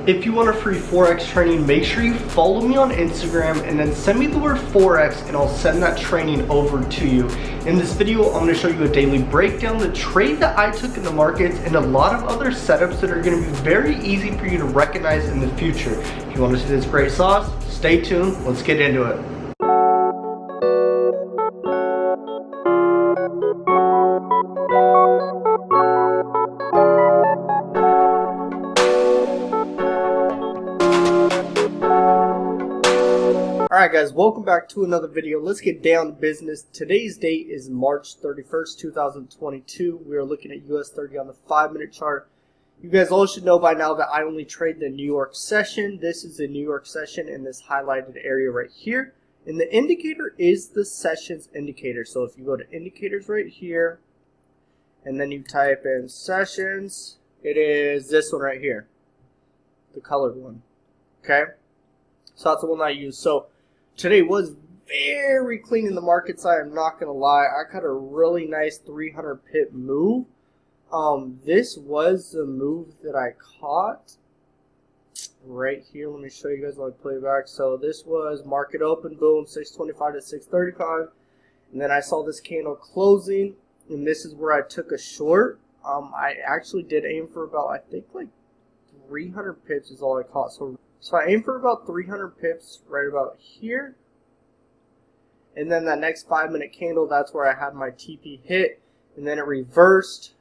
If you want a free forex training, make sure you follow me on Instagram and then send me the word forex and I'll send that training over to you. In this video, I'm going to show you a daily breakdown, the trade that I took in the markets, and a lot of other setups that are going to be very easy for you to recognize in the future. If you want to see this great sauce, stay tuned. Let's get into it. Alright guys, welcome back to another video. Let's get down to business. Today's date is March 31st, 2022. We are looking at US30 on the 5-minute chart. You guys all should know by now that I only trade the New York session. This is the New York session in this highlighted area right here. And the indicator is the sessions indicator. So if you go to indicators right here, and then you type in sessions, it is this one right here, the colored one. Okay? So that's the one I use. So today was very clean in the markets, I am not going to lie. I caught a really nice 300 pip move. This was the move that I caught right here. Let me show you guys on my playback. So this was market open, boom, 625 to 635. And then I saw this candle closing, and this is where I took a short. I actually did aim for about, I think like 300 pips is all I caught. So I aimed for about 300 pips right about here. And then that next 5-minute candle, that's where I had my TP hit. And then it reversed,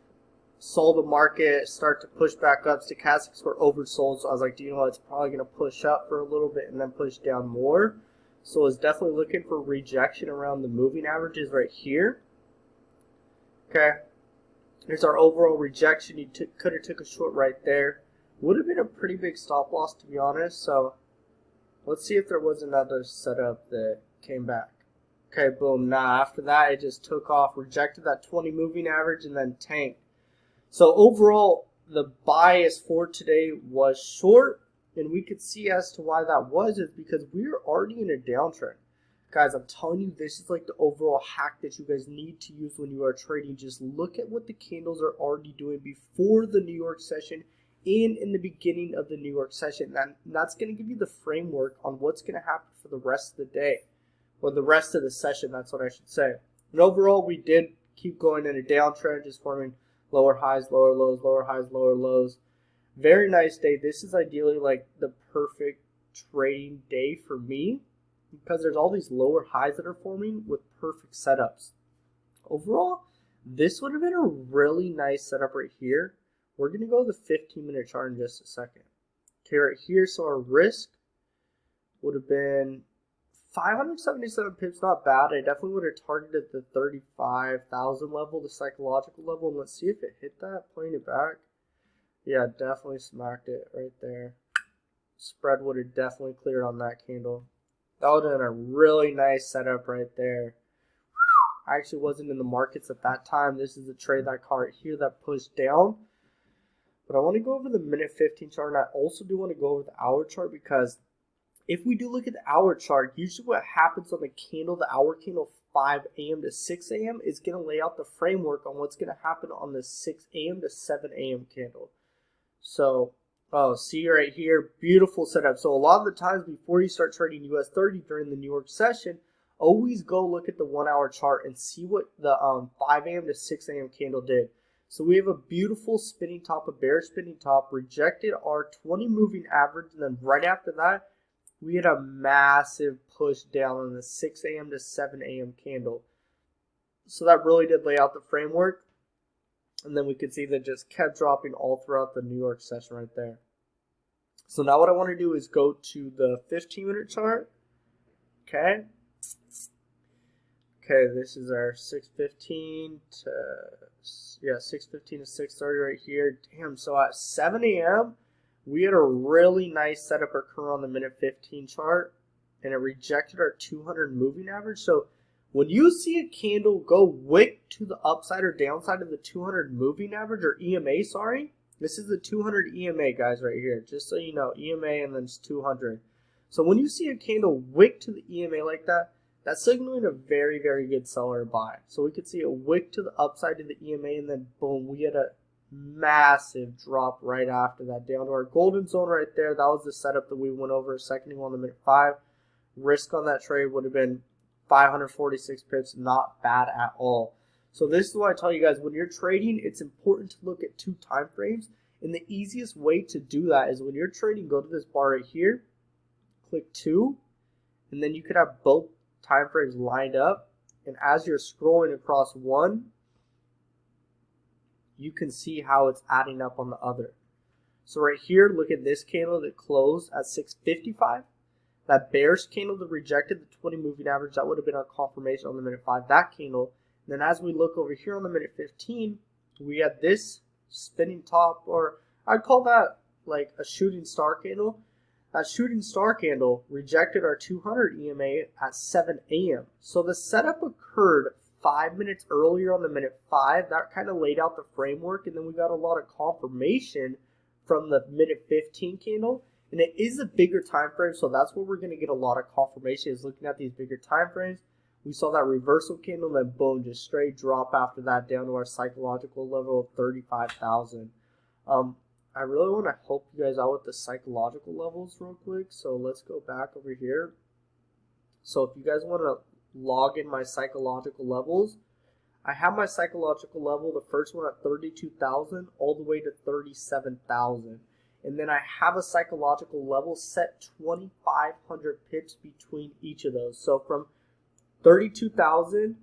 saw the market start to push back up. Stochastics were oversold. So I was like, do you know what? It's probably going to push up for a little bit and then push down more. So I was definitely looking for rejection around the moving averages right here. Okay. Here's our overall rejection. You could have took a short right there. Would have been a pretty big stop loss, to be honest. So let's see if there was another setup that came back. Okay, boom. Nah, after that it just took off, rejected that 20 moving average, and then tanked. So overall, the bias for today was short, and we could see as to why that was is because we are already in a downtrend. Guys, I'm telling you, this is like the overall hack that you guys need to use when you are trading. Just look at what the candles are already doing before the New York session and in the beginning of the New York session. That's going to give you the framework on what's going to happen for the rest of the day, or the rest of the session, that's what I should say. And overall, we did keep going in a downtrend, just forming lower highs, lower lows, lower highs, lower lows. Very nice day. This is ideally like the perfect trading day for me, because there's all these lower highs that are forming with perfect setups. Overall, this would have been a really nice setup right here. We're going to go to the 15-minute chart in just a second. Okay, right here, so our risk would have been 577 pips, not bad. I definitely would have targeted the 35,000 level, the psychological level, and let's see if it hit that, playing it back. Yeah, definitely smacked it right there. Spread would have definitely cleared on that candle. That would have been a really nice setup right there. I actually wasn't in the markets at that time. This is the trade that I caught right here that pushed down. But I want to go over the minute 15 chart, and I also do want to go over the hour chart, because if we do look at the hour chart, usually what happens on the candle, the hour candle 5 a.m. to 6 a.m. is going to lay out the framework on what's going to happen on the 6 a.m. to 7 a.m. candle. So, see right here, beautiful setup. So a lot of the times before you start trading US30 during the New York session, always go look at the 1 hour chart and see what the 5 a.m. to 6 a.m. candle did. So we have a beautiful spinning top, a bearish spinning top, rejected our 20 moving average, and then right after that, we had a massive push down on the 6 a.m. to 7 a.m. candle. So that really did lay out the framework. And then we could see that just kept dropping all throughout the New York session right there. So now what I want to do is go to the 15-minute chart. Okay. Okay, this is our 6:15 to 6:15 to 6:30 right here. Damn, so at 7 a.m. we had a really nice setup occur on the minute 15 chart, and it rejected our 200 moving average. So when you see a candle go wick to the upside or downside of the 200 moving average, or EMA, sorry, this is the 200 EMA, guys, right here. Just so you know, EMA and then it's 200. So when you see a candle wick to the EMA like that, that's signaling a very, very good seller buy. So we could see a wick to the upside of the EMA, and then boom, we had a massive drop right after that down to our golden zone right there. That was the setup that we went over a second ago on the minute 5. Risk on that trade would have been 546 pips, not bad at all. So this is why I tell you guys, when you're trading, it's important to look at 2 time frames. And the easiest way to do that is when you're trading, go to this bar right here, click 2, and then you could have both time frames lined up. And as you're scrolling across one, you can see how it's adding up on the other. So right here, look at this candle that closed at 655. That bearish candle that rejected the 20 moving average, that would have been our confirmation on the minute 5, that candle. And then as we look over here on the minute 15, we had this spinning top, or I'd call that like a shooting star candle. That shooting star candle rejected our 200 EMA at 7 a.m. So the setup occurred 5 minutes earlier on the minute 5. That kind of laid out the framework, and then we got a lot of confirmation from the minute 15 candle. And it is a bigger time frame, so that's where we're going to get a lot of confirmation, is looking at these bigger time frames. We saw that reversal candle, then boom, just straight drop after that down to our psychological level of 35,000. I really want to help you guys out with the psychological levels real quick, so let's go back over here. So if you guys want to log in my psychological levels, I have my psychological level, the first one at 32,000 all the way to 37,000. And then I have a psychological level set 2,500 pips between each of those. So from 32,000,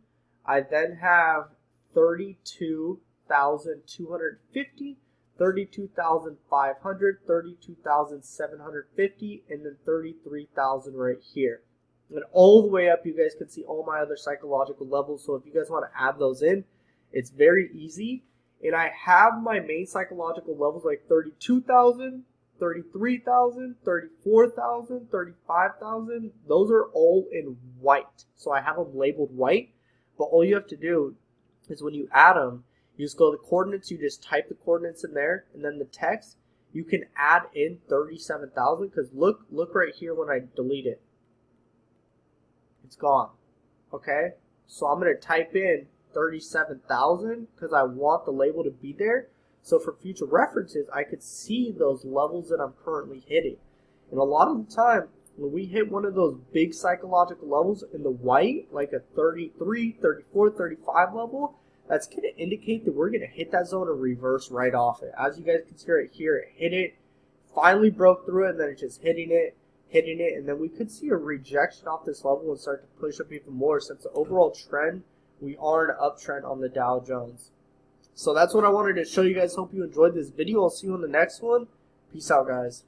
I then have 32,250, 32,500, 32,750, and then 33,000 right here. And all the way up, you guys can see all my other psychological levels. So if you guys want to add those in, it's very easy. And I have my main psychological levels like 32,000, 33,000, 34,000, 35,000. Those are all in white. So I have them labeled white. But all you have to do is when you add them, you just go to the coordinates, you just type the coordinates in there, and then the text, you can add in 37,000, because look right here when I delete it. It's gone. Okay? So I'm going to type in 37,000 because I want the label to be there. So for future references, I could see those levels that I'm currently hitting. And a lot of the time, when we hit one of those big psychological levels in the white, like a 33, 34, 35 level, that's going to indicate that we're going to hit that zone and reverse right off it. As you guys can see right here, it hit it, finally broke through it, and then it's just hitting it, and then we could see a rejection off this level and start to push up even more, since the overall trend, we are in an uptrend on the Dow Jones. So that's what I wanted to show you guys. Hope you enjoyed this video. I'll see you in the next one. Peace out, guys.